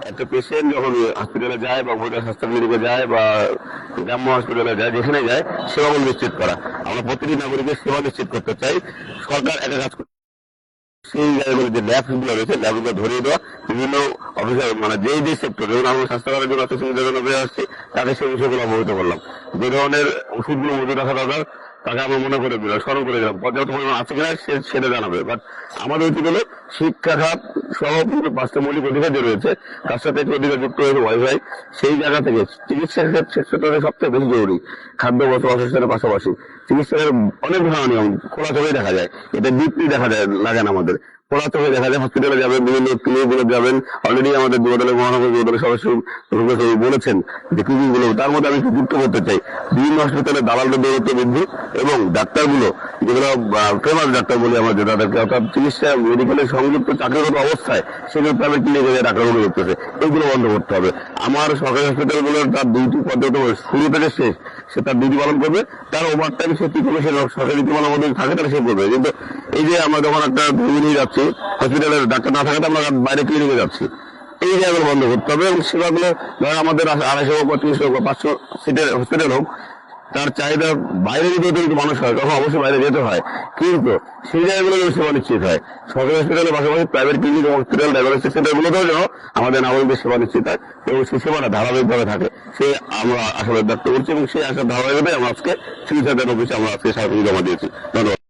একটা পেশেন্ট যখন হসপিটালে যায় বা ভোটার স্বাস্থ্য ক্লিনিকে যায় বা গ্রাম্য হসপিটালে যায়, যেখানে যায় সেবাগুলো নিশ্চিত করা। আমরা প্রতিটি নাগরিকের সেবা নিশ্চিত করতে চাই। সরকার একটা কাজ সেই জায়গাগুলো যে ল্যাব গুলো রয়েছে, ল্যাবগুলো ধরিয়ে দেওয়া, বিভিন্ন অফিসার মানে যে সেক্টর, যেমন আমরা স্বাস্থ্যকরের জন্য সুবিধার জন্য বেড়ে আসছি, তাকে সেই বিষয়গুলো অবহিত করলাম। যে ধরনের ওষুধগুলো মজুদ রাখা দরকার তাকে আমরা মনে করে দিলাম, স্মরণ করে দিলাম, পর্যাপ্ত পরিমাণ আছে কিনা সেটা জানাবে। বাট আমাদের উচিত হলো শিক্ষা খাত সহ 5টা মৌলিক অধিকার যে রয়েছে, তার সাথে একটি অধিকার যুক্ত হয়েছে ওয়াইফাই। সেই জায়গা থেকে চিকিৎসার ক্ষেত্রে সবচেয়ে বেশি জরুরি খাদ্য বস্ত্র বাসস্থানের পাশাপাশি চিকিৎসকের অনেক ধরনের নিয়ম খোলা চোখে দেখা যায়, এটা ডিপলি দেখা যায়, লাগে না আমাদের। খোলা চোখে দেখা যায়, হসপিটালে যাবেন, বিভিন্ন ক্লিনিক গুলো যাবেন। অলরেডি আমাদের যুবদলের মহানগর যুবদলের সদস্য বলেছেন যে ক্লিনিক গুলো, তার মধ্যে আমি যুক্ত করতে চাই বিভিন্ন হসপিটালে দালালদের দৌরত্ব বৃদ্ধি এবং ডাক্তারগুলো যেগুলো ফেমাস ডাক্তার বলি আমরা, তাদেরকে অর্থাৎ চিকিৎসা মেডিকেলের সংযুক্ত চাকরিগত অবস্থায় সেগুলো প্রাইভেট ক্লিনিকে যায় ডাক্তারগুলো করতেছে, এগুলো বন্ধ করতে হবে। আমার সরকারি হসপিটালগুলোর তার ডিউটি পর্যন্ত শুরু থেকে শেষ সে তার ডিউটি পালন করবে, তার ওভার টাইম সে কি করবে, সে সরকারি নীতিমালার মধ্যে থাকে তাহলে সে করবে। কিন্তু এই যে আমরা যখন একটা রোগী নিয়ে যাচ্ছি, হসপিটালের ডাক্তার না থাকাতে আমরা বাইরে ক্লিনিকে যাচ্ছি, এই জায়গাগুলো বন্ধ করতে হবে। এবং সেবাগুলো ধর আমাদের 250 হোক বা 300 হোক বা 500 সিটের হসপিটাল হোক, তার চাহিদা বাইরে যদি অতিরিক্ত মানুষ হয় তখন অবশ্যই বাইরে যেতে হয়, কিন্তু সেই জায়গাগুলো যেন সেবা নিশ্চিত হয়। সরকারি হসপিটালের পাশাপাশি প্রাইভেট ক্লিনিক এবং হসপিটাল ডায়াগনস্টিক সেন্টার গুলোতেও যেন আমাদের নাগরিকদের সেবা নিশ্চিত হয় এবং সেই সেবাটা ধারাবাহিকভাবে থাকে, সে আমরা আসলে ব্যক্ত করছি এবং সেই আসার ধারাবাহিকতায় আমরা আজকে চিকিৎসা অফিসে আমরা আজকে সাহায্য জমা দিয়েছি। ধন্যবাদ।